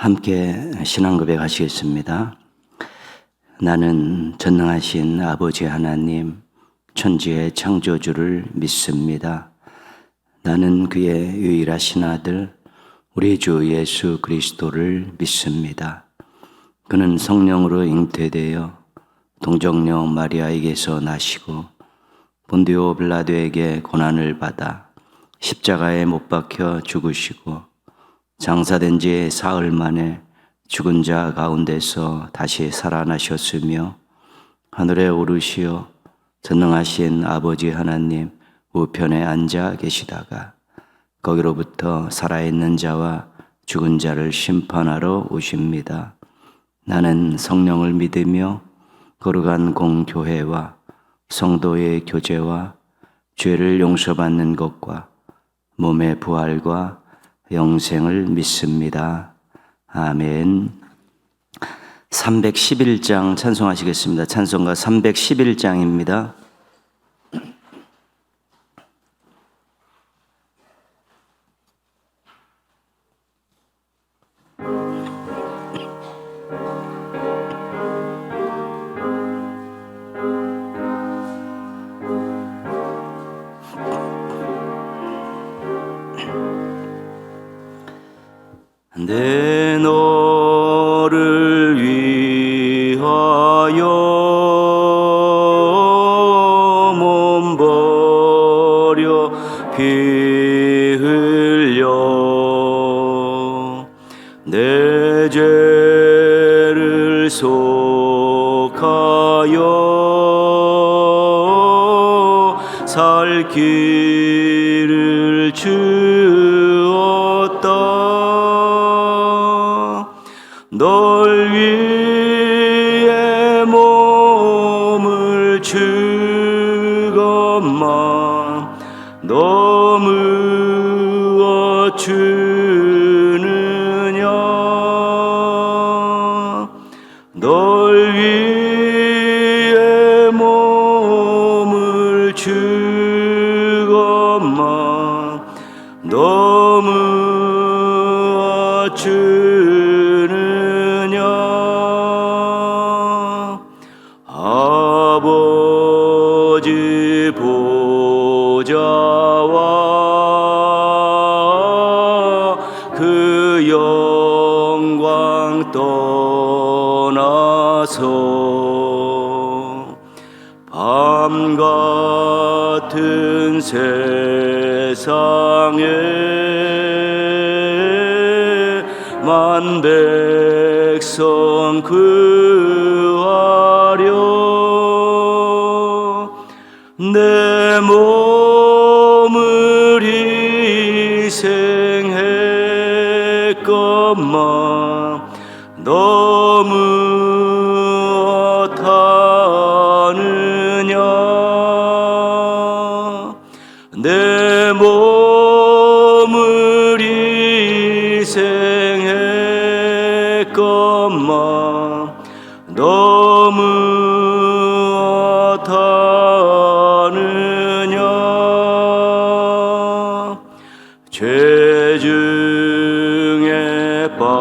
함께 신앙고백 하시겠습니다. 나는 전능하신 아버지 하나님, 천지의 창조주를 믿습니다. 나는 그의 유일하신 아들, 우리 주 예수 그리스도를 믿습니다. 그는 성령으로 잉태되어 동정녀 마리아에게서 나시고 본디오 빌라도에게 고난을 받아 십자가에 못 박혀 죽으시고 장사된 지 사흘 만에 죽은 자 가운데서 다시 살아나셨으며 하늘에 오르시어 전능하신 아버지 하나님 우편에 앉아 계시다가 거기로부터 살아있는 자와 죽은 자를 심판하러 오십니다. 나는 성령을 믿으며 거룩한 공교회와 성도의 교제와 죄를 용서받는 것과 몸의 부활과 영생을 믿습니다. 아멘. 311장 찬송하시겠습니다. 찬송가 311장입니다. 내 너를 위하여 몸 버려 피 흘려 내 죄를 속하여 살 길을 주었다. 널 위해 몸을 주건만 너무 어주느냐. 널 위해 몸을 주건만 너무 어주느냐. 아버지 보좌와 그 영광 떠나서 밤 같은 세상에 만 백성 구하려 내 몸을 희생했건만 너무 어떠느냐. 내 몸을 희생했건만 너무 어떠느냐. 죄 중에 빠져서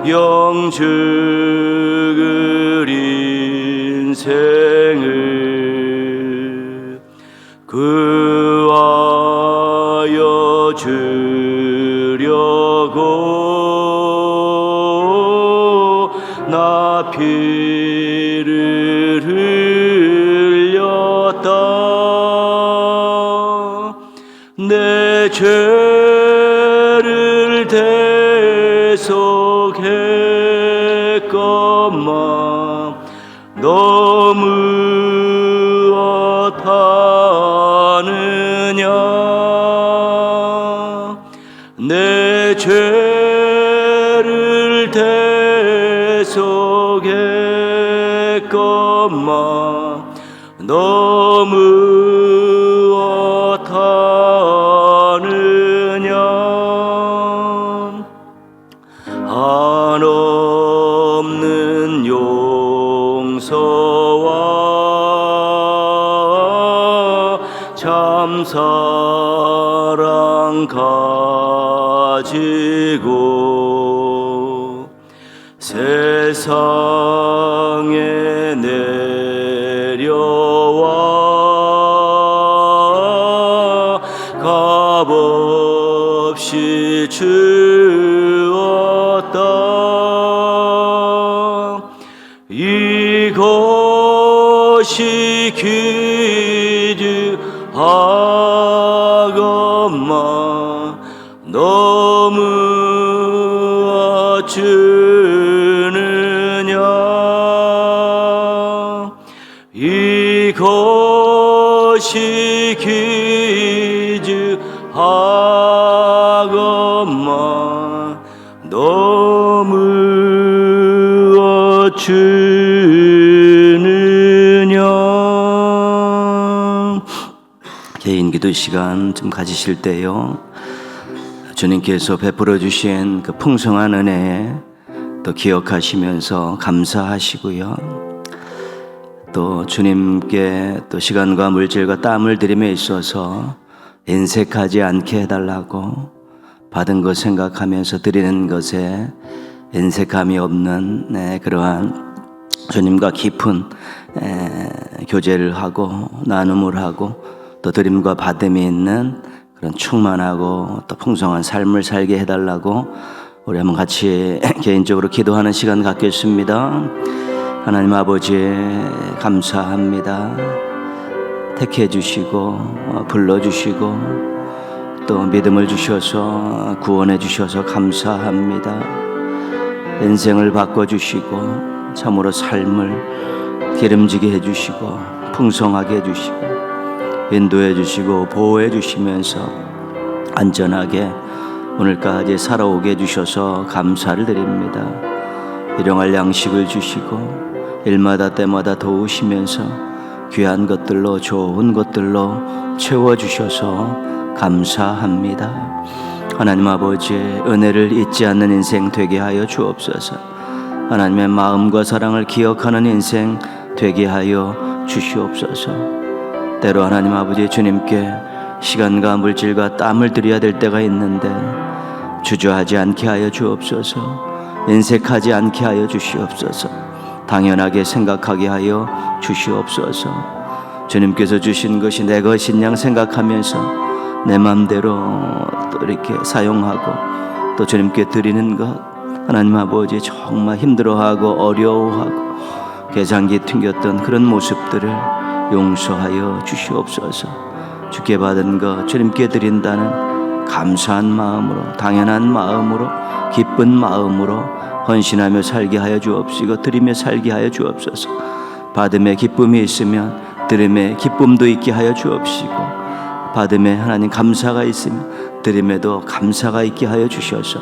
영 죽을 인생을 구하여 주려고 나 피를 흘렸다. 내 죄를 대속했건만 너무 어떠느냐. 내 죄를 대속했건만 너무 어떠느냐. 한없는 용서와 참 사랑 가지고 세상에 내려와 값없이 주었다. 이것이 기주 하건마 너무 주느냐. 이것이 기주 하건마 너무 주느냐. 개인 기도 시간 좀 가지실 때요, 주님께서 베풀어 주신 그 풍성한 은혜 또 기억하시면서 감사하시고요, 또 주님께 또 시간과 물질과 땀을 들임에 있어서 인색하지 않게 해달라고 받은 것 생각하면서 드리는 것에 인색함이 없는 그러한 주님과 깊은 교제를 하고 나눔을 하고 또 드림과 받음이 있는 그런 충만하고 또 풍성한 삶을 살게 해달라고 우리 한번 같이 개인적으로 기도하는 시간 갖겠습니다. 하나님 아버지 감사합니다. 택해 주시고 불러주시고 또 믿음을 주셔서 구원해 주셔서 감사합니다. 인생을 바꿔주시고 참으로 삶을 기름지게 해주시고 풍성하게 해주시고 인도해 주시고 보호해 주시면서 안전하게 오늘까지 살아오게 해주셔서 감사를 드립니다. 일용할 양식을 주시고 일마다 때마다 도우시면서 귀한 것들로 좋은 것들로 채워주셔서 감사합니다. 하나님 아버지 은혜를 잊지 않는 인생 되게 하여 주옵소서. 하나님의 마음과 사랑을 기억하는 인생 되게 하여 주시옵소서. 때로 하나님 아버지 주님께 시간과 물질과 땀을 드려야 될 때가 있는데 주저하지 않게 하여 주옵소서. 인색하지 않게 하여 주시옵소서. 당연하게 생각하게 하여 주시옵소서. 주님께서 주신 것이 내 것인 양 생각하면서 내 마음대로 또 이렇게 사용하고 또 주님께 드리는 것 하나님 아버지 정말 힘들어하고 어려워하고 계산기 튕겼던 그런 모습들을 용서하여 주시옵소서. 주께 받은 것 주님께 드린다는 감사한 마음으로 당연한 마음으로 기쁜 마음으로 헌신하며 살게 하여 주옵시고 드리며 살게 하여 주옵소서. 받음에 기쁨이 있으면 드림에 기쁨도 있게 하여 주옵시고 받음에 하나님 감사가 있으면 드림에도 감사가 있게 하여 주셔서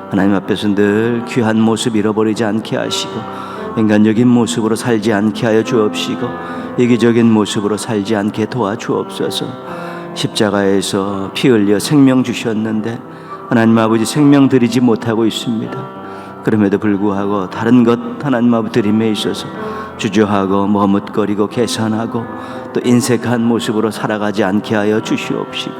하나님 앞에서 늘 귀한 모습 잃어버리지 않게 하시고 인간적인 모습으로 살지 않게 하여 주옵시고 이기적인 모습으로 살지 않게 도와주옵소서. 십자가에서 피 흘려 생명 주셨는데 하나님 아버지 생명 드리지 못하고 있습니다. 그럼에도 불구하고 다른 것 하나님 아버지 드림에 있어서 주저하고 머뭇거리고 계산하고 또 인색한 모습으로 살아가지 않게 하여 주시옵시고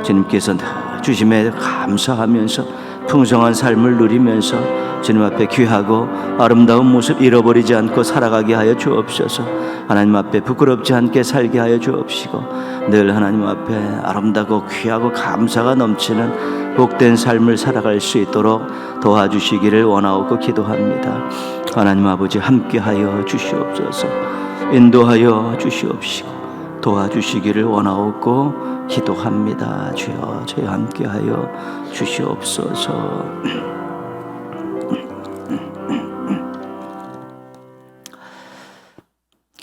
주님께서 주심에 감사하면서 풍성한 삶을 누리면서 주님 앞에 귀하고 아름다운 모습 잃어버리지 않고 살아가게 하여 주옵소서. 하나님 앞에 부끄럽지 않게 살게 하여 주옵시고 늘 하나님 앞에 아름다고 귀하고 감사가 넘치는 복된 삶을 살아갈 수 있도록 도와주시기를 원하옵고 기도합니다. 하나님 아버지 함께하여 주시옵소서. 인도하여 주시옵시고 도와주시기를 원하옵고 기도합니다. 주여 저희 함께하여 주시옵소서.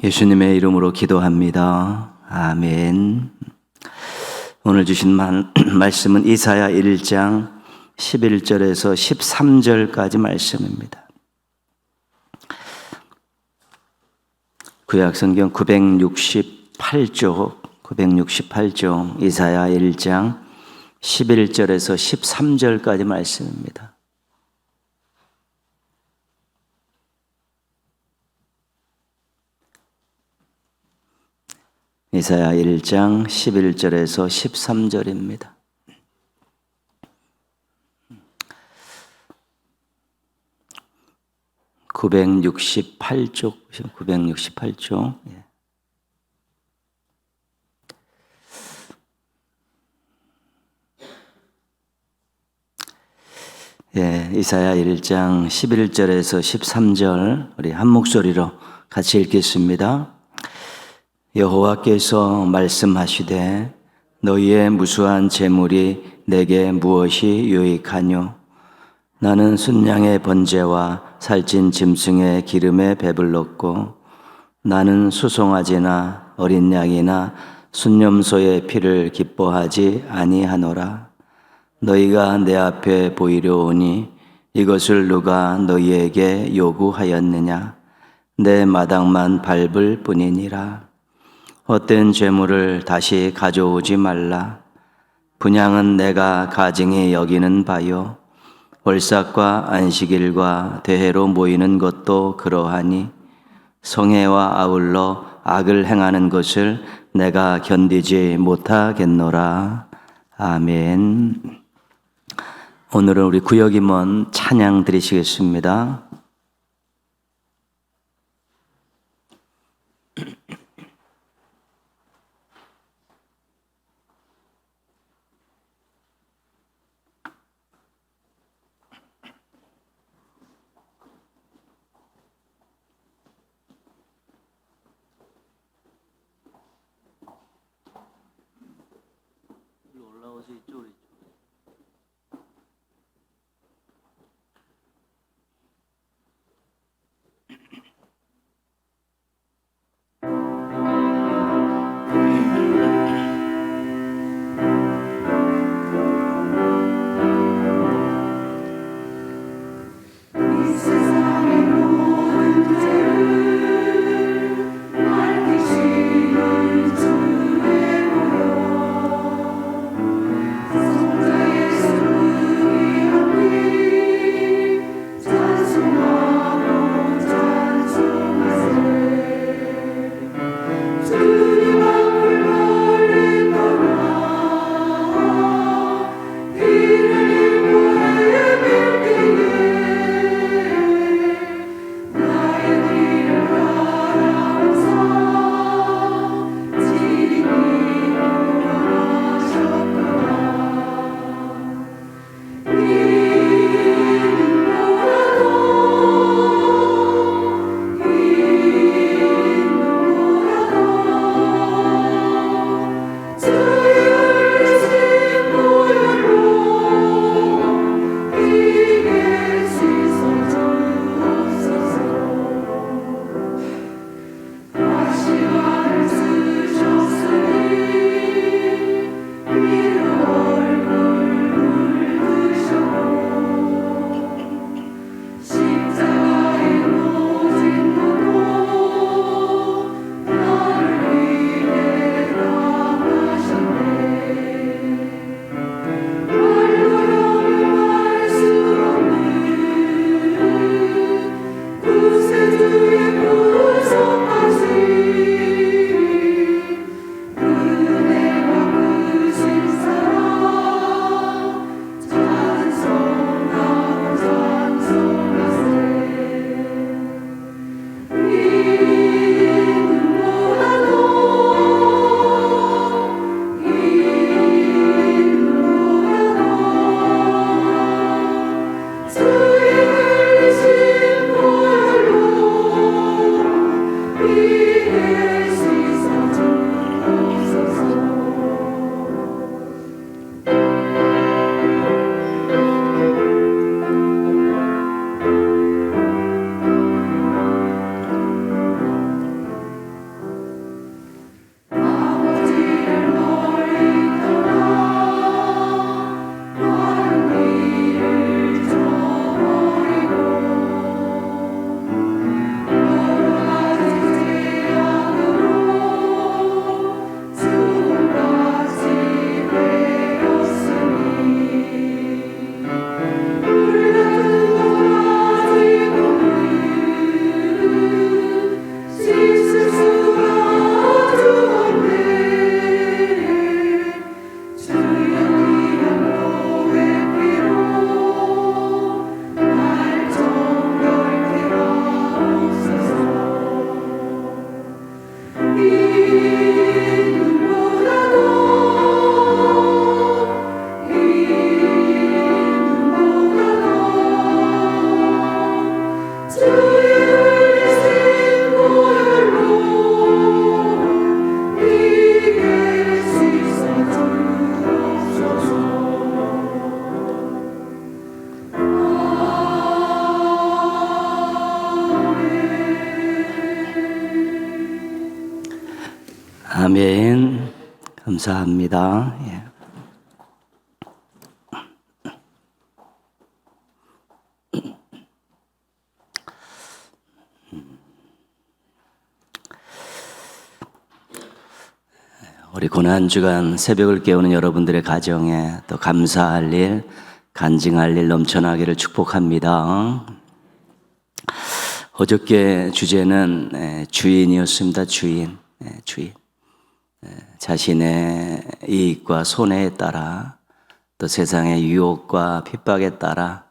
예수님의 이름으로 기도합니다. 아멘. 오늘 주신 말씀은 이사야 1장 11절에서 13절까지 말씀입니다. 구약성경 968쪽 이사야 1장 11절에서 13절까지 말씀입니다. 이사야 1장 11절에서 13절입니다. 968쪽, 968쪽. 이사야 1장 11절에서 13절 우리 한 목소리로 같이 읽겠습니다. 여호와께서 말씀하시되 너희의 무수한 재물이 내게 무엇이 유익하뇨? 나는 순양의 번제와 살찐 짐승의 기름에 배불렀고 나는 수송아지나 어린 양이나 순념소의 피를 기뻐하지 아니하노라. 너희가 내 앞에 보이려 오니 이것을 누가 너희에게 요구하였느냐? 내 마당만 밟을 뿐이니라. 헛된 재물을 다시 가져오지 말라. 분향은 내가 가증히 여기는 바요. 월삭과 안식일과 대회로 모이는 것도 그러하니 성회와 아울러 악을 행하는 것을 내가 견디지 못하겠노라. 아멘. 오늘은 우리 구역임원 찬양 드리시겠습니다. 올라오서 이쪽으로. 아멘. 감사합니다. 예. 우리 고난 주간 새벽을 깨우는 여러분들의 가정에 또 감사할 일, 간증할 일 넘쳐나기를 축복합니다. 어저께 주제는 주인이었습니다. 주인. 자신의 이익과 손해에 따라 또 세상의 유혹과 핍박에 따라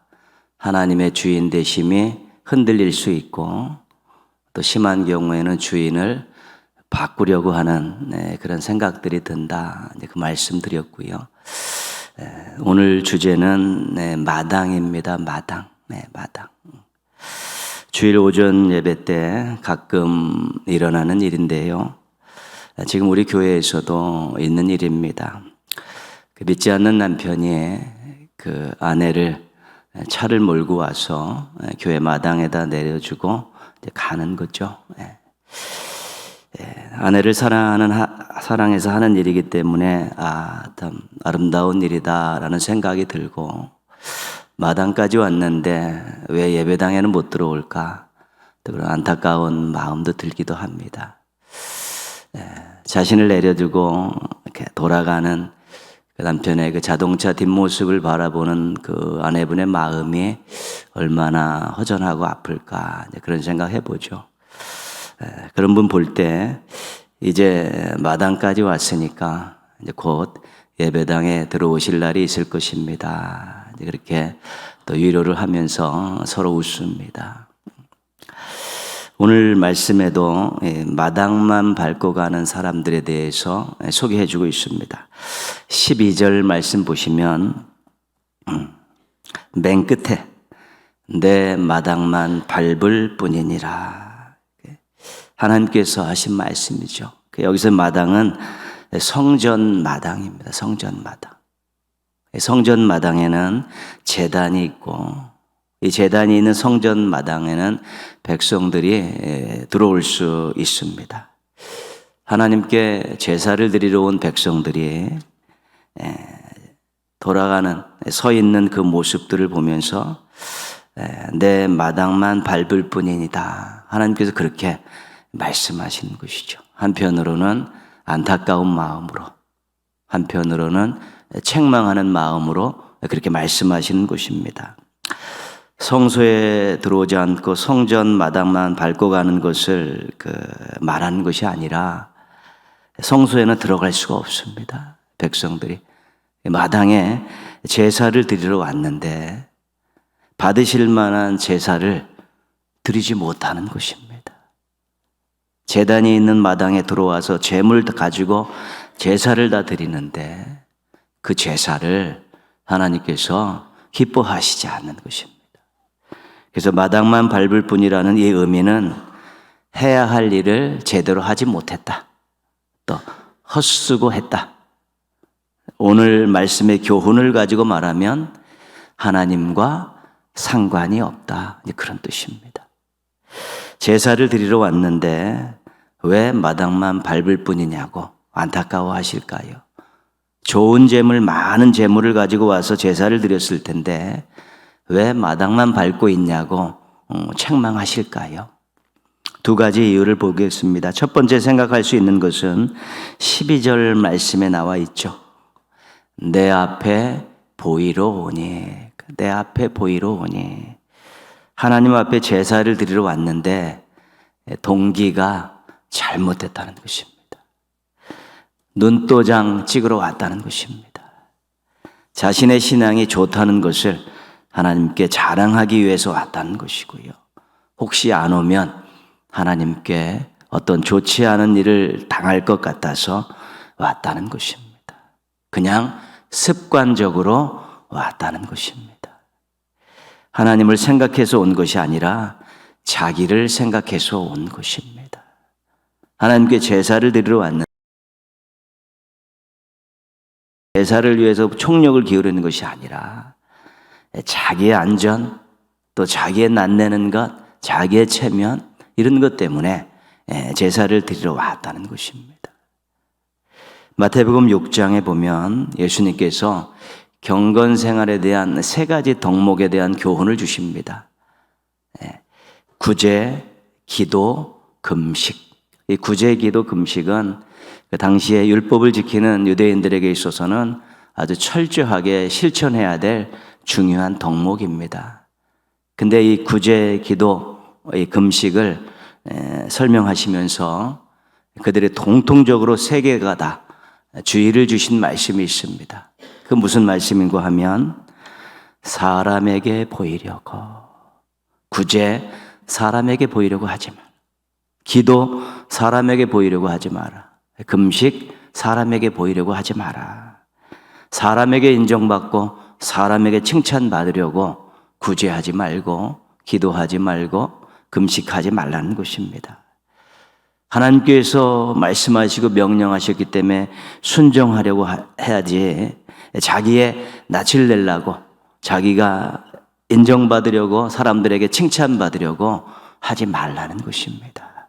하나님의 주인 되심이 흔들릴 수 있고 또 심한 경우에는 주인을 바꾸려고 하는 그런 생각들이 든다. 그 말씀 드렸고요. 오늘 주제는 마당입니다. 마당. 마당. 주일 오전 예배 때 가끔 일어나는 일인데요. 지금 우리 교회에서도 있는 일입니다. 믿지 않는 남편이 그 아내를 차를 몰고 와서 교회 마당에다 내려주고 가는 거죠. 아내를 사랑해서 하는 일이기 때문에 참 아름다운 일이다라는 생각이 들고 마당까지 왔는데 왜 예배당에는 못 들어올까? 또 그런 안타까운 마음도 들기도 합니다. 자신을 내려두고 이렇게 돌아가는 그 남편의 그 자동차 뒷모습을 바라보는 그 아내분의 마음이 얼마나 허전하고 아플까 그런 생각 해보죠. 그런 분 볼 때 이제 마당까지 왔으니까 이제 곧 예배당에 들어오실 날이 있을 것입니다. 이제 그렇게 또 위로를 하면서 서로 웃습니다. 오늘 말씀에도 마당만 밟고 가는 사람들에 대해서 소개해 주고 있습니다. 12절 말씀 보시면 맨 끝에 내 마당만 밟을 뿐이니라. 하나님께서 하신 말씀이죠. 여기서 마당은 성전 마당입니다. 성전 마당. 성전 마당에는 제단이 있고 이 제단이 있는 성전 마당에는 백성들이 들어올 수 있습니다. 하나님께 제사를 드리러 온 백성들이 돌아가는 서 있는 그 모습들을 보면서 내 마당만 밟을 뿐이니다. 하나님께서 그렇게 말씀하시는 것이죠. 한편으로는 안타까운 마음으로, 한편으로는 책망하는 마음으로 그렇게 말씀하시는 것입니다. 성소에 들어오지 않고 성전 마당만 밟고 가는 것을 말하는 것이 아니라 성소에는 들어갈 수가 없습니다. 백성들이 마당에 제사를 드리러 왔는데 받으실 만한 제사를 드리지 못하는 것입니다. 제단이 있는 마당에 들어와서 제물 가지고 제사를 다 드리는데 그 제사를 하나님께서 기뻐하시지 않는 것입니다. 그래서 마당만 밟을 뿐이라는 이 의미는 해야 할 일을 제대로 하지 못했다. 또 헛쓰고 했다. 오늘 말씀의 교훈을 가지고 말하면 하나님과 상관이 없다. 그런 뜻입니다. 제사를 드리러 왔는데 왜 마당만 밟을 뿐이냐고 안타까워 하실까요? 좋은 재물, 많은 재물을 가지고 와서 제사를 드렸을 텐데 왜 마당만 밟고 있냐고 책망하실까요? 두 가지 이유를 보겠습니다. 첫 번째 생각할 수 있는 것은 12절 말씀에 나와 있죠. 내 앞에 보이러 오니, 내 앞에 보이러 오니. 하나님 앞에 제사를 드리러 왔는데 동기가 잘못됐다는 것입니다. 눈도장 찍으러 왔다는 것입니다. 자신의 신앙이 좋다는 것을 하나님께 자랑하기 위해서 왔다는 것이고요. 혹시 안 오면 하나님께 어떤 좋지 않은 일을 당할 것 같아서 왔다는 것입니다. 그냥 습관적으로 왔다는 것입니다. 하나님을 생각해서 온 것이 아니라 자기를 생각해서 온 것입니다. 하나님께 제사를 드리러 왔는데 제사를 위해서 총력을 기울이는 것이 아니라 자기의 안전, 또 자기의 낯내는 것, 자기의 체면 이런 것 때문에 제사를 드리러 왔다는 것입니다. 마태복음 6장에 보면 예수님께서 경건 생활에 대한 세 가지 덕목에 대한 교훈을 주십니다. 구제, 기도, 금식. 이 구제, 기도, 금식은 그 당시에 율법을 지키는 유대인들에게 있어서는 아주 철저하게 실천해야 될 중요한 덕목입니다. 근데 이 구제, 기도, 이 금식을 설명하시면서 그들이 공통적으로 세 개가 다 주의를 주신 말씀이 있습니다. 그 무슨 말씀인고 하면 사람에게 보이려고, 구제, 사람에게 보이려고 하지 마라. 기도, 사람에게 보이려고 하지 마라. 금식, 사람에게 보이려고 하지 마라. 사람에게 인정받고 사람에게 칭찬받으려고 구제하지 말고 기도하지 말고 금식하지 말라는 것입니다. 하나님께서 말씀하시고 명령하셨기 때문에 순종하려고 해야지, 자기의 낯을 내려고, 자기가 인정받으려고, 사람들에게 칭찬받으려고 하지 말라는 것입니다.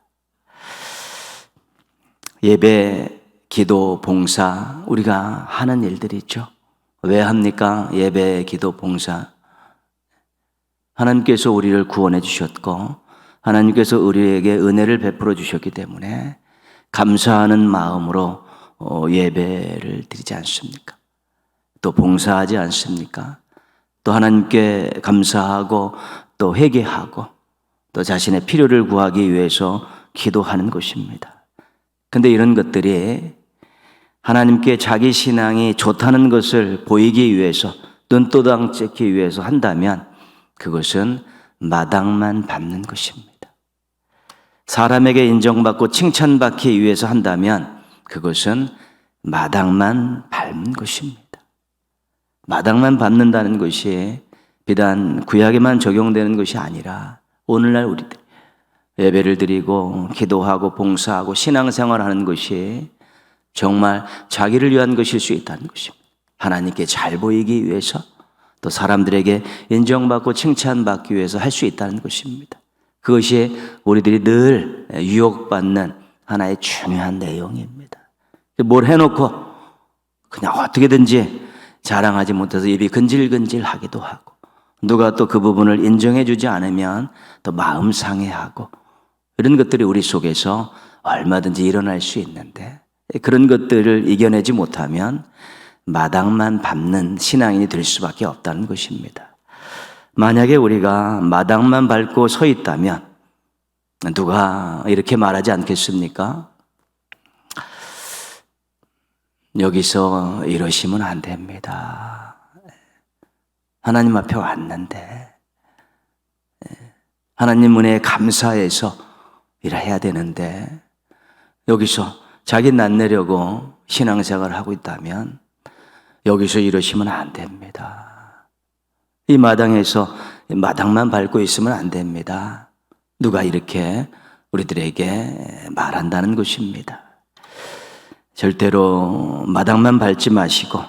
예배, 기도, 봉사, 우리가 하는 일들이 있죠. 왜 합니까? 예배, 기도, 봉사. 하나님께서 우리를 구원해 주셨고 하나님께서 우리에게 은혜를 베풀어 주셨기 때문에 감사하는 마음으로 예배를 드리지 않습니까? 또 봉사하지 않습니까? 또 하나님께 감사하고 또 회개하고 또 자신의 필요를 구하기 위해서 기도하는 것입니다. 그런데 이런 것들이 하나님께 자기 신앙이 좋다는 것을 보이기 위해서, 눈도장 찍기 위해서 한다면 그것은 마당만 밟는 것입니다. 사람에게 인정받고 칭찬받기 위해서 한다면 그것은 마당만 밟는 것입니다. 마당만 밟는다는 것이 비단 구약에만 적용되는 것이 아니라 오늘날 우리들 예배를 드리고 기도하고 봉사하고 신앙생활하는 것이 정말 자기를 위한 것일 수 있다는 것입니다. 하나님께 잘 보이기 위해서, 또 사람들에게 인정받고 칭찬받기 위해서 할 수 있다는 것입니다. 그것이 우리들이 늘 유혹받는 하나의 중요한 내용입니다. 뭘 해놓고 그냥 어떻게든지 자랑하지 못해서 입이 근질근질하기도 하고, 누가 또 그 부분을 인정해 주지 않으면 또 마음 상해하고, 이런 것들이 우리 속에서 얼마든지 일어날 수 있는데, 그런 것들을 이겨내지 못하면 마당만 밟는 신앙인이 될 수밖에 없다는 것입니다. 만약에 우리가 마당만 밟고 서 있다면 누가 이렇게 말하지 않겠습니까? 여기서 이러시면 안 됩니다. 하나님 앞에 왔는데 하나님 은혜에 감사해서 일해야 되는데 여기서 자기 낯내려고 신앙생활을 하고 있다면 여기서 이러시면 안 됩니다. 이 마당에서 마당만 밟고 있으면 안 됩니다. 누가 이렇게 우리들에게 말한다는 것입니다. 절대로 마당만 밟지 마시고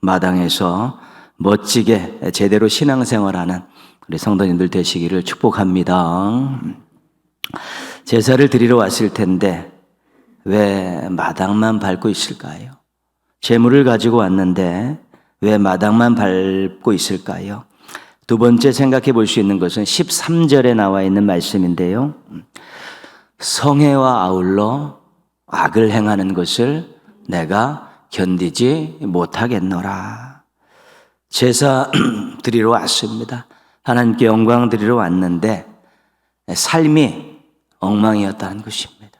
마당에서 멋지게 제대로 신앙생활하는 우리 성도님들 되시기를 축복합니다. 제사를 드리러 왔을 텐데 왜 마당만 밟고 있을까요? 제물을 가지고 왔는데 왜 마당만 밟고 있을까요? 두 번째 생각해 볼 수 있는 것은 13절에 나와 있는 말씀인데요. 성회와 아울러 악을 행하는 것을 내가 견디지 못하겠노라. 제사 드리러 왔습니다. 하나님께 영광 드리러 왔는데 삶이 엉망이었다는 것입니다.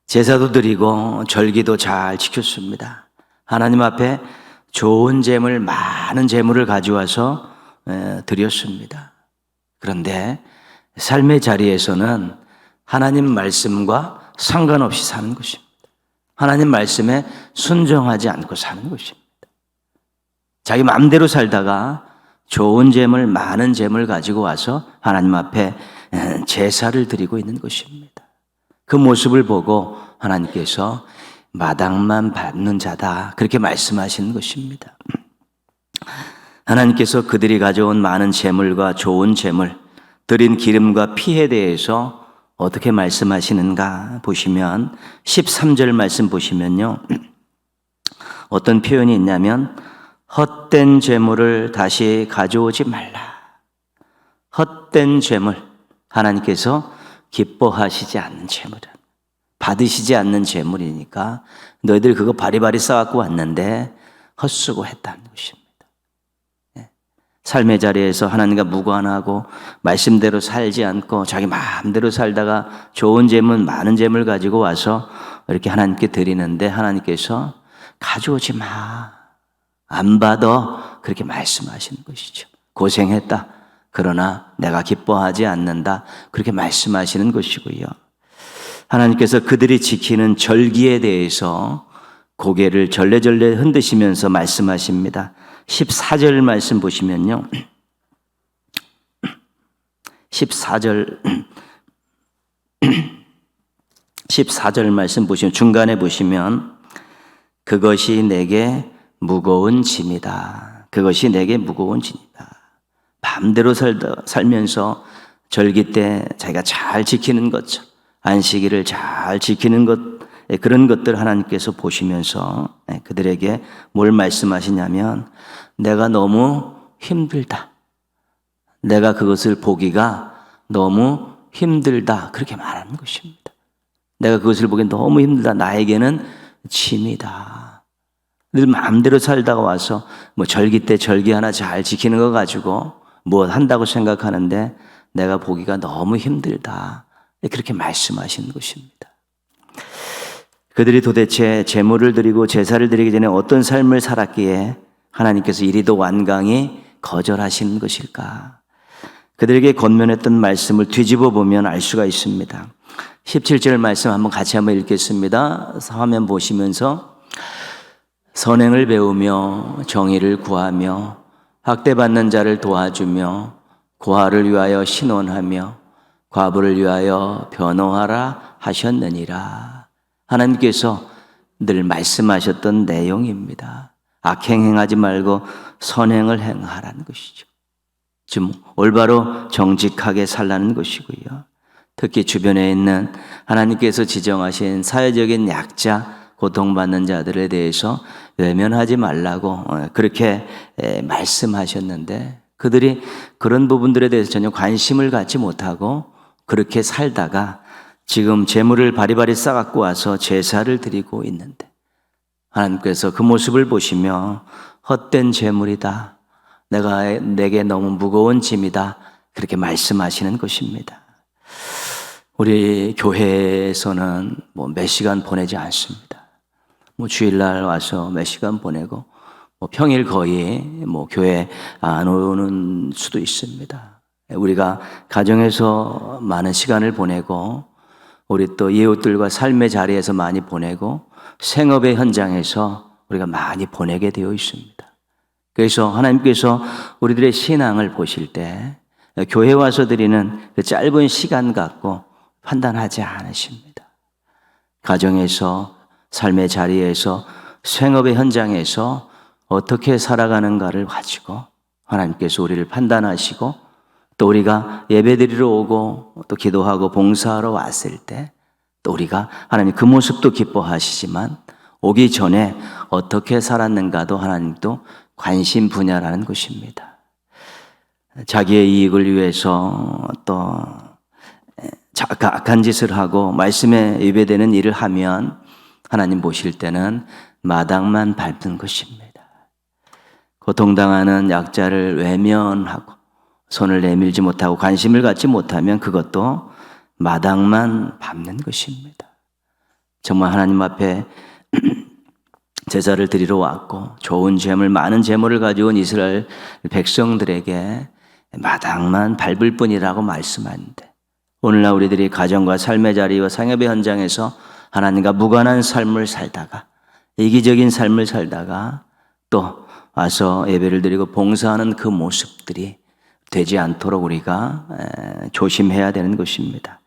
제사도 드리고 절기도 잘 지켰습니다. 하나님 앞에 좋은 재물, 많은 재물을 가져와서 드렸습니다. 그런데 삶의 자리에서는 하나님 말씀과 상관없이 사는 것입니다. 하나님 말씀에 순종하지 않고 사는 것입니다. 자기 마음대로 살다가 좋은 재물, 많은 재물 가지고 와서 하나님 앞에 제사를 드리고 있는 것입니다. 그 모습을 보고 하나님께서 마당만 밟는 자다, 그렇게 말씀하시는 것입니다. 하나님께서 그들이 가져온 많은 재물과 좋은 재물, 드린 기름과 피에 대해서 어떻게 말씀하시는가 보시면 13절 말씀 보시면요, 어떤 표현이 있냐면 헛된 재물을 다시 가져오지 말라. 헛된 재물, 하나님께서 기뻐하시지 않는 재물은, 받으시지 않는 재물이니까 너희들 그거 바리바리 쌓아갖고 왔는데 헛수고했다는 것입니다. 삶의 자리에서 하나님과 무관하고 말씀대로 살지 않고 자기 마음대로 살다가 좋은 재물, 많은 재물 가지고 와서 이렇게 하나님께 드리는데 하나님께서 가져오지 마, 안 받아, 그렇게 말씀하시는 것이죠. 고생했다, 그러나 내가 기뻐하지 않는다, 그렇게 말씀하시는 것이고요. 하나님께서 그들이 지키는 절기에 대해서 고개를 절레절레 흔드시면서 말씀하십니다. 14절 말씀 보시면요, 14절 말씀 보시면, 중간에 보시면 그것이 내게 무거운 짐이다. 그것이 내게 무거운 짐이다. 마음대로 살면서 절기 때 자기가 잘 지키는 것처럼, 안식일을 잘 지키는 것, 그런 것들 하나님께서 보시면서 그들에게 뭘 말씀하시냐면, 내가 너무 힘들다, 내가 그것을 보기가 너무 힘들다, 그렇게 말하는 것입니다. 내가 그것을 보기 너무 힘들다, 나에게는 짐이다. 늘 마음대로 살다가 와서 뭐 절기 때 절기 하나 잘 지키는 거 가지고 뭐 한다고 생각하는데 내가 보기가 너무 힘들다, 그렇게 말씀하시는 것입니다. 그들이 도대체 제물을 드리고 제사를 드리기 전에 어떤 삶을 살았기에 하나님께서 이리도 완강히 거절하시는 것일까? 그들에게 권면했던 말씀을 뒤집어 보면 알 수가 있습니다. 17절 말씀 같이 한번 읽겠습니다. 화면 보시면서, 선행을 배우며 정의를 구하며 학대받는 자를 도와주며 고아를 위하여 신원하며 과부를 위하여 변호하라 하셨느니라. 하나님께서 늘 말씀하셨던 내용입니다. 악행 행하지 말고 선행을 행하라는 것이죠. 좀 올바로 정직하게 살라는 것이고요. 특히 주변에 있는 하나님께서 지정하신 사회적인 약자, 고통받는 자들에 대해서 외면하지 말라고 그렇게 말씀하셨는데, 그들이 그런 부분들에 대해서 전혀 관심을 갖지 못하고 그렇게 살다가 지금 재물을 바리바리 싸갖고 와서 제사를 드리고 있는데, 하나님께서 그 모습을 보시며 헛된 재물이다, 내게 너무 무거운 짐이다, 그렇게 말씀하시는 것입니다. 우리 교회에서는 몇 시간 보내지 않습니다. 주일날 와서 몇 시간 보내고 평일 거의 교회 안 오는 수도 있습니다. 우리가 가정에서 많은 시간을 보내고, 우리 또 이웃들과 삶의 자리에서 많이 보내고, 생업의 현장에서 우리가 많이 보내게 되어 있습니다. 그래서 하나님께서 우리들의 신앙을 보실 때 교회 와서 드리는 그 짧은 시간 갖고 판단하지 않으십니다. 가정에서, 삶의 자리에서, 생업의 현장에서 어떻게 살아가는가를 가지고 하나님께서 우리를 판단하시고, 또 우리가 예배드리러 오고 또 기도하고 봉사하러 왔을 때 또 우리가 하나님 그 모습도 기뻐하시지만 오기 전에 어떻게 살았는가도 하나님도 관심 분야라는 것입니다. 자기의 이익을 위해서 또 악한 짓을 하고 말씀에 위배되는 일을 하면 하나님 보실 때는 마당만 밟는 것입니다. 고통당하는 약자를 외면하고 손을 내밀지 못하고 관심을 갖지 못하면 그것도 마당만 밟는 것입니다. 정말 하나님 앞에 제사를 드리러 왔고 좋은 재물, 많은 재물을 가져온 이스라엘 백성들에게 마당만 밟을 뿐이라고 말씀하는데, 오늘날 우리들이 가정과 삶의 자리와 상업의 현장에서 하나님과 무관한 삶을 살다가, 이기적인 삶을 살다가 또 와서 예배를 드리고 봉사하는 그 모습들이 되지 않도록 우리가 조심해야 되는 것입니다.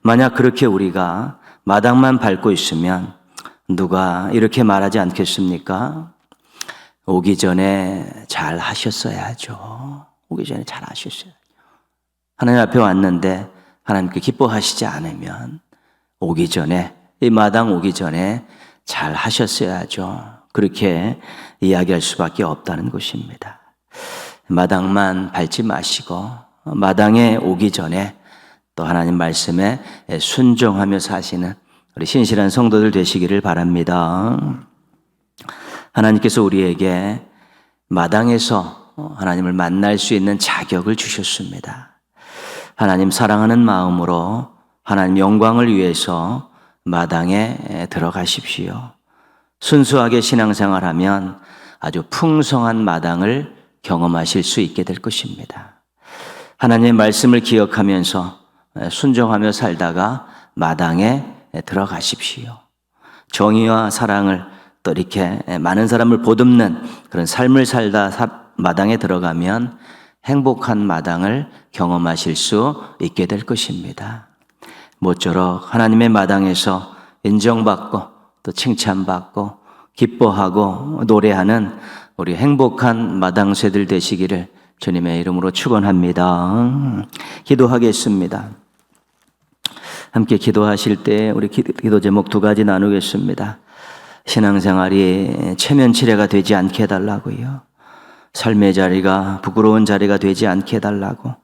만약 그렇게 우리가 마당만 밟고 있으면 누가 이렇게 말하지 않겠습니까? 오기 전에 잘 하셨어야죠. 오기 전에 잘 하셨어야죠. 하나님 앞에 왔는데 하나님께 기뻐하시지 않으면 오기 전에, 이 마당 오기 전에 잘 하셨어야죠. 그렇게 이야기할 수밖에 없다는 것입니다. 마당만 밟지 마시고 마당에 오기 전에 또 하나님 말씀에 순종하며 사시는 우리 신실한 성도들 되시기를 바랍니다. 하나님께서 우리에게 마당에서 하나님을 만날 수 있는 자격을 주셨습니다. 하나님 사랑하는 마음으로 하나님 영광을 위해서 마당에 들어가십시오. 순수하게 신앙생활하면 아주 풍성한 마당을 경험하실 수 있게 될 것입니다. 하나님의 말씀을 기억하면서 순종하며 살다가 마당에 들어가십시오. 정의와 사랑을 또 이렇게 많은 사람을 보듬는 그런 삶을 살다 마당에 들어가면 행복한 마당을 경험하실 수 있게 될 것입니다. 모쪼록 하나님의 마당에서 인정받고 또 칭찬받고 기뻐하고 노래하는 우리 행복한 마당새들 되시기를 주님의 이름으로 축원합니다. 기도하겠습니다. 함께 기도하실 때 우리 기도 제목 두 가지 나누겠습니다. 신앙생활이 체면치레가 되지 않게 해달라고요. 삶의 자리가 부끄러운 자리가 되지 않게 해달라고.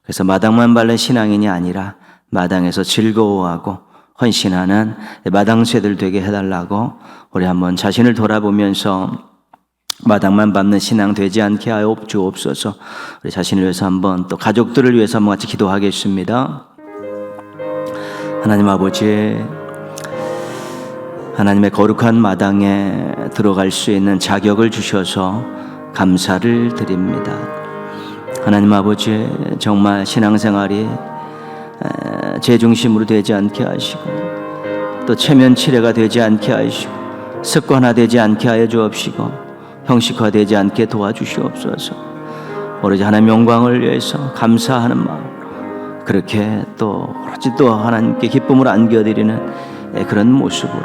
그래서 마당만 밟는 신앙인이 아니라 마당에서 즐거워하고 헌신하는 마당새들 되게 해달라고 우리 한번 자신을 돌아보면서 마당만 밟는 신앙 되지 않게 하여 주옵소서. 우리 자신을 위해서 한번 또 가족들을 위해서 한번 같이 기도하겠습니다. 하나님 아버지, 하나님의 거룩한 마당에 들어갈 수 있는 자격을 주셔서 감사를 드립니다. 하나님 아버지, 정말 신앙생활이 제 중심으로 되지 않게 하시고 또 체면치레가 되지 않게 하시고 습관화되지 않게 하여 주옵시고 형식화되지 않게 도와주시옵소서. 오로지 하나님 영광을 위해서 감사하는 마음, 그렇게 또 하나님께 기쁨을 안겨드리는 그런 모습으로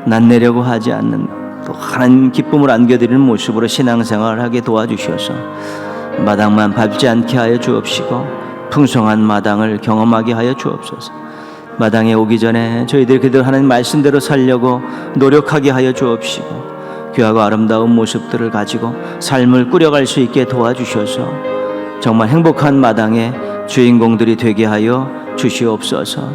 낫내려고 하지 않는 또 하나님 기쁨을 안겨드리는 모습으로 신앙생활을 하게 도와주셔서 마당만 밟지 않게 하여 주옵시고 풍성한 마당을 경험하게 하여 주옵소서. 마당에 오기 전에 저희들이 그대로 하나님 말씀대로 살려고 노력하게 하여 주옵시고 귀하고 아름다운 모습들을 가지고 삶을 꾸려갈 수 있게 도와주셔서 정말 행복한 마당의 주인공들이 되게 하여 주시옵소서.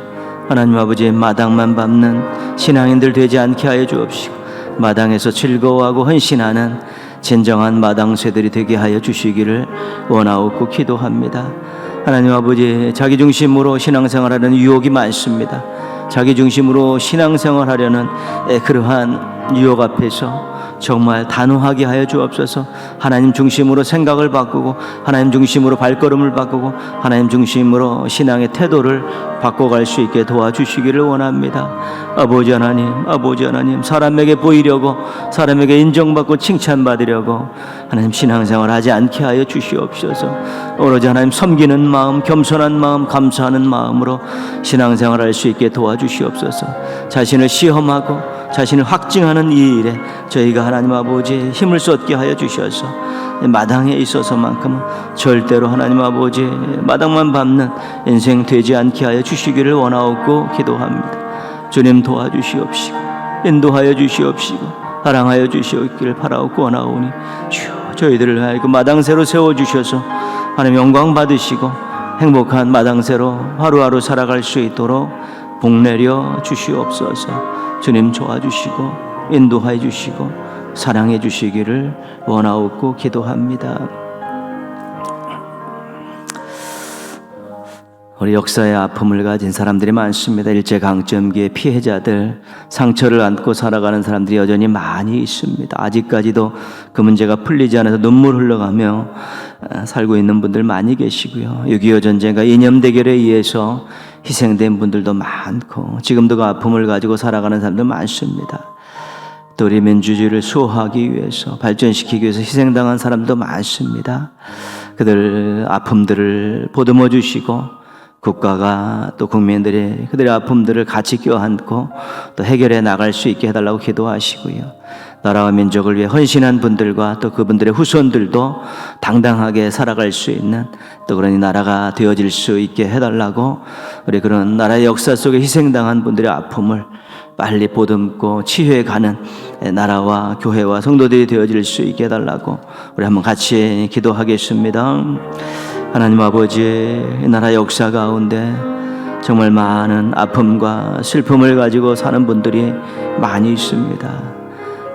하나님 아버지, 마당만 밟는 신앙인들 되지 않게 하여 주옵시고 마당에서 즐거워하고 헌신하는 진정한 마당새들이 되게 하여 주시기를 원하옵고 기도합니다. 하나님 아버지, 자기 중심으로 신앙생활하는 유혹이 많습니다. 자기 중심으로 신앙생활하려는 그러한 유혹 앞에서 정말 단호하게 하여 주옵소서. 하나님 중심으로 생각을 바꾸고 하나님 중심으로 발걸음을 바꾸고 하나님 중심으로 신앙의 태도를 바꿔갈 수 있게 도와주시기를 원합니다. 아버지 하나님, 사람에게 보이려고 사람에게 인정받고 칭찬받으려고 하나님 신앙생활 하지 않게 하여 주시옵소서. 오로지 하나님 섬기는 마음, 겸손한 마음, 감사하는 마음으로 신앙생활 할 수 있게 도와주시옵소서. 자신을 시험하고 자신을 확증하는 이 일에 저희가 하나님 아버지 힘을 쏟게 하여 주셔서 마당에 있어서만큼은 절대로 하나님 아버지 마당만 밟는 인생 되지 않게 하여 주시기를 원하옵고 기도합니다. 주님 도와주시옵시고 인도하여 주시옵시고 사랑하여 주시옵기를 바라옵고 원하오니 저희들을 하여금 마당새로 세워주셔서 하나님 영광 받으시고 행복한 마당새로 하루하루 살아갈 수 있도록 복내려 주시옵소서. 주님 도와주시고 인도해 주시고 사랑해 주시기를 원하옵고 기도합니다. 우리 역사의 아픔을 가진 사람들이 많습니다. 일제강점기의 피해자들, 상처를 안고 살아가는 사람들이 여전히 많이 있습니다. 아직까지도 그 문제가 풀리지 않아서 눈물 흘러가며 살고 있는 분들 많이 계시고요. 6.25 전쟁과 이념 대결에 의해서 희생된 분들도 많고 지금도 그 아픔을 가지고 살아가는 사람들 많습니다. 또 우리 민주주의를 수호하기 위해서 발전시키기 위해서 희생당한 사람도 많습니다. 그들 아픔들을 보듬어 주시고 국가가 또 국민들이 그들의 아픔들을 같이 껴안고 또 해결해 나갈 수 있게 해달라고 기도하시고요. 나라와 민족을 위해 헌신한 분들과 또 그분들의 후손들도 당당하게 살아갈 수 있는 또 그런 나라가 되어질 수 있게 해달라고 우리 그런 나라의 역사 속에 희생당한 분들의 아픔을 빨리 보듬고 치유해가는 나라와 교회와 성도들이 되어질 수 있게 해달라고 우리 한번 같이 기도하겠습니다. 하나님 아버지, 이 나라 역사 가운데 정말 많은 아픔과 슬픔을 가지고 사는 분들이 많이 있습니다.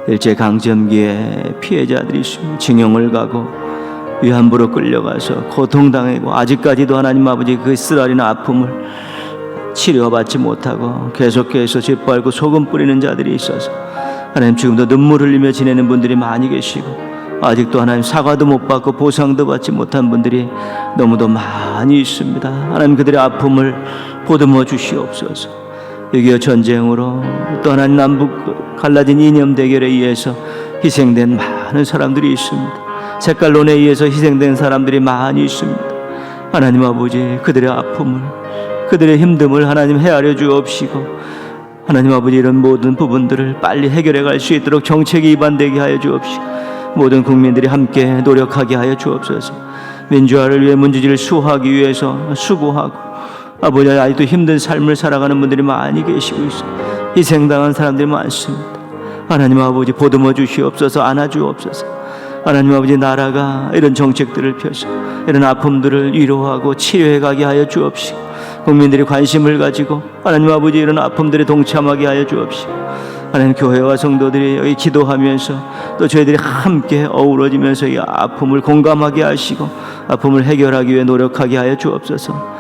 일제강점기에 피해자들이 있습니다. 징용을 가고 위안부로 끌려가서 고통당하고 아직까지도 하나님 아버지 그 쓰라리는 아픔을 치료받지 못하고 계속해서 짓밟고 소금 뿌리는 자들이 있어서 하나님 지금도 눈물 흘리며 지내는 분들이 많이 계시고 아직도 하나님 사과도 못 받고 보상도 받지 못한 분들이 너무도 많이 있습니다. 하나님 그들의 아픔을 보듬어 주시옵소서. 6.25 전쟁으로 또 하나님 남북 갈라진 이념 대결에 의해서 희생된 많은 사람들이 있습니다. 색깔론에 의해서 희생된 사람들이 많이 있습니다. 하나님 아버지 그들의 아픔을 그들의 힘듦을 하나님 헤아려 주옵시고 하나님 아버지 이런 모든 부분들을 빨리 해결해 갈 수 있도록 정책이 입안되게 하여 주옵시고 모든 국민들이 함께 노력하게 하여 주옵소서. 민주화를 위해 민주주의를 수호하기 위해서 수고하고 아버지 아직도 힘든 삶을 살아가는 분들이 많이 계시고 있습니다. 희생당한 사람들이 많습니다. 하나님 아버지 보듬어 주시옵소서. 안아주옵소서. 하나님 아버지 나라가 이런 정책들을 펴서 이런 아픔들을 위로하고 치료해 가게 하여 주옵시고 국민들이 관심을 가지고 하나님 아버지 이런 아픔들에 동참하게 하여 주옵시고 하나님 교회와 성도들이 여기 기도하면서 또 저희들이 함께 어우러지면서 이 아픔을 공감하게 하시고 아픔을 해결하기 위해 노력하게 하여 주옵소서.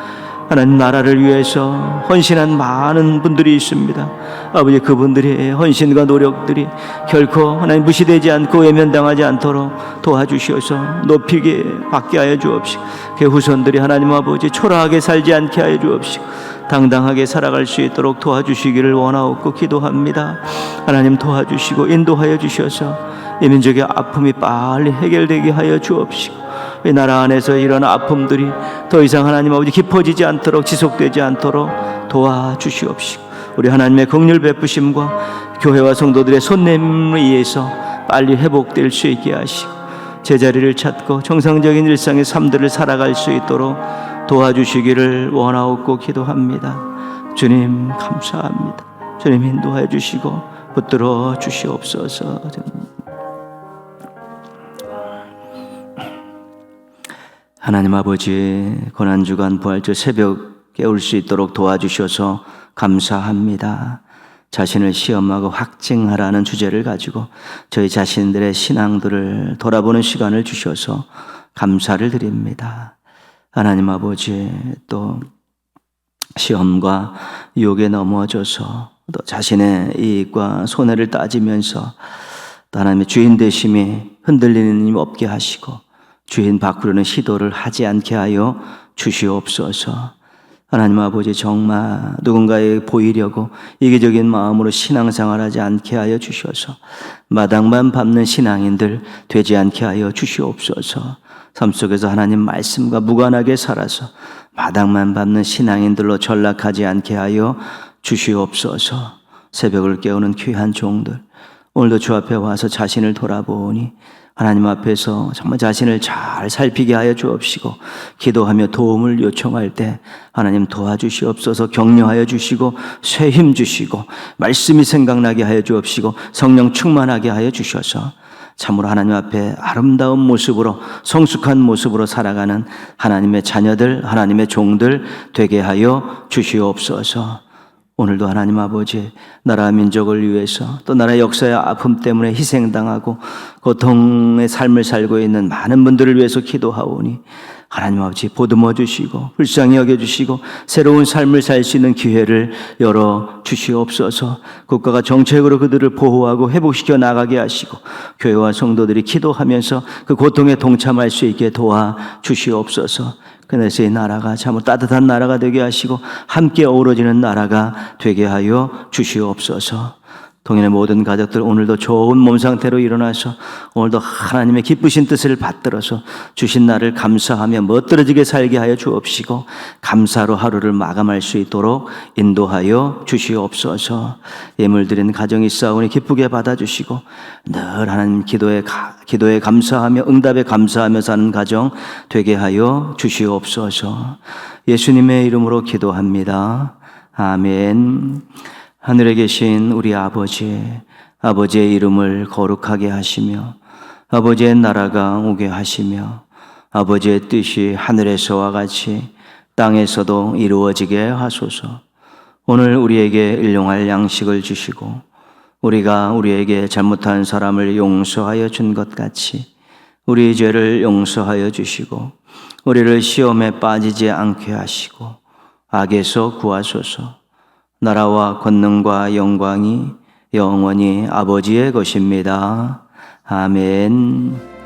하나님 나라를 위해서 헌신한 많은 분들이 있습니다. 아버지 그분들의 헌신과 노력들이 결코 하나님 무시되지 않고 외면당하지 않도록 도와주셔서 높이게 받게 하여 주옵시고 그 후손들이 하나님 아버지 초라하게 살지 않게 하여 주옵시고 당당하게 살아갈 수 있도록 도와주시기를 원하옵고 기도합니다. 하나님 도와주시고 인도하여 주셔서 이 민족의 아픔이 빨리 해결되게 하여 주옵시고 이 나라 안에서 이런 아픔들이 더 이상 하나님 아버지 깊어지지 않도록 지속되지 않도록 도와주시옵시고 우리 하나님의 긍휼 베푸심과 교회와 성도들의 손냄에 의해서 빨리 회복될 수 있게 하시고 제자리를 찾고 정상적인 일상의 삶들을 살아갈 수 있도록 도와주시기를 원하옵고 기도합니다. 주님 감사합니다. 주님 인도하여 주시고 붙들어 주시옵소서. 하나님 아버지 고난주간 부활절 새벽에 올 수 있도록 도와주셔서 감사합니다. 자신을 시험하고 확증하라는 주제를 가지고 저희 자신들의 신앙들을 돌아보는 시간을 주셔서 감사를 드립니다. 하나님 아버지 또 시험과 유혹에 넘어져서 또 자신의 이익과 손해를 따지면서 또 하나님의 주인 되심이 흔들리는 일 없게 하시고 주인 바꾸려는 시도를 하지 않게 하여 주시옵소서. 하나님 아버지 정말 누군가에 보이려고 이기적인 마음으로 신앙생활하지 않게 하여 주셔서 마당만 밟는 신앙인들 되지 않게 하여 주시옵소서. 삶 속에서 하나님 말씀과 무관하게 살아서 마당만 밟는 신앙인들로 전락하지 않게 하여 주시옵소서. 새벽을 깨우는 귀한 종들 오늘도 주 앞에 와서 자신을 돌아보니 하나님 앞에서 정말 자신을 잘 살피게 하여 주옵시고 기도하며 도움을 요청할 때 하나님 도와주시옵소서. 격려하여 주시고 쇠힘 주시고 말씀이 생각나게 하여 주옵시고 성령 충만하게 하여 주셔서 참으로 하나님 앞에 아름다운 모습으로 성숙한 모습으로 살아가는 하나님의 자녀들 하나님의 종들 되게 하여 주시옵소서. 오늘도 하나님 아버지 나라 민족을 위해서 또 나라 역사의 아픔 때문에 희생당하고 고통의 삶을 살고 있는 많은 분들을 위해서 기도하오니 하나님 아버지 보듬어 주시고 불쌍히 여겨주시고 새로운 삶을 살 수 있는 기회를 열어 주시옵소서. 국가가 정책으로 그들을 보호하고 회복시켜 나가게 하시고 교회와 성도들이 기도하면서 그 고통에 동참할 수 있게 도와주시옵소서. 그래서 이 나라가 참 따뜻한 나라가 되게 하시고 함께 어우러지는 나라가 되게 하여 주시옵소서. 동일의 모든 가족들 오늘도 좋은 몸 상태로 일어나서 오늘도 하나님의 기쁘신 뜻을 받들어서 주신 날을 감사하며 멋들어지게 살게 하여 주옵시고 감사로 하루를 마감할 수 있도록 인도하여 주시옵소서. 예물 드린 가정이 있사오니 기쁘게 받아주시고 늘 하나님 기도에 감사하며 응답에 감사하며 사는 가정 되게 하여 주시옵소서. 예수님의 이름으로 기도합니다. 아멘. 하늘에 계신 우리 아버지의 이름을 거룩하게 하시며 아버지의 나라가 오게 하시며 아버지의 뜻이 하늘에서와 같이 땅에서도 이루어지게 하소서. 오늘 우리에게 일용할 양식을 주시고 우리가 우리에게 잘못한 사람을 용서하여 준 것 같이 우리 죄를 용서하여 주시고 우리를 시험에 빠지지 않게 하시고 악에서 구하소서. 나라와 권능과 영광이 영원히 아버지의 것입니다. 아멘.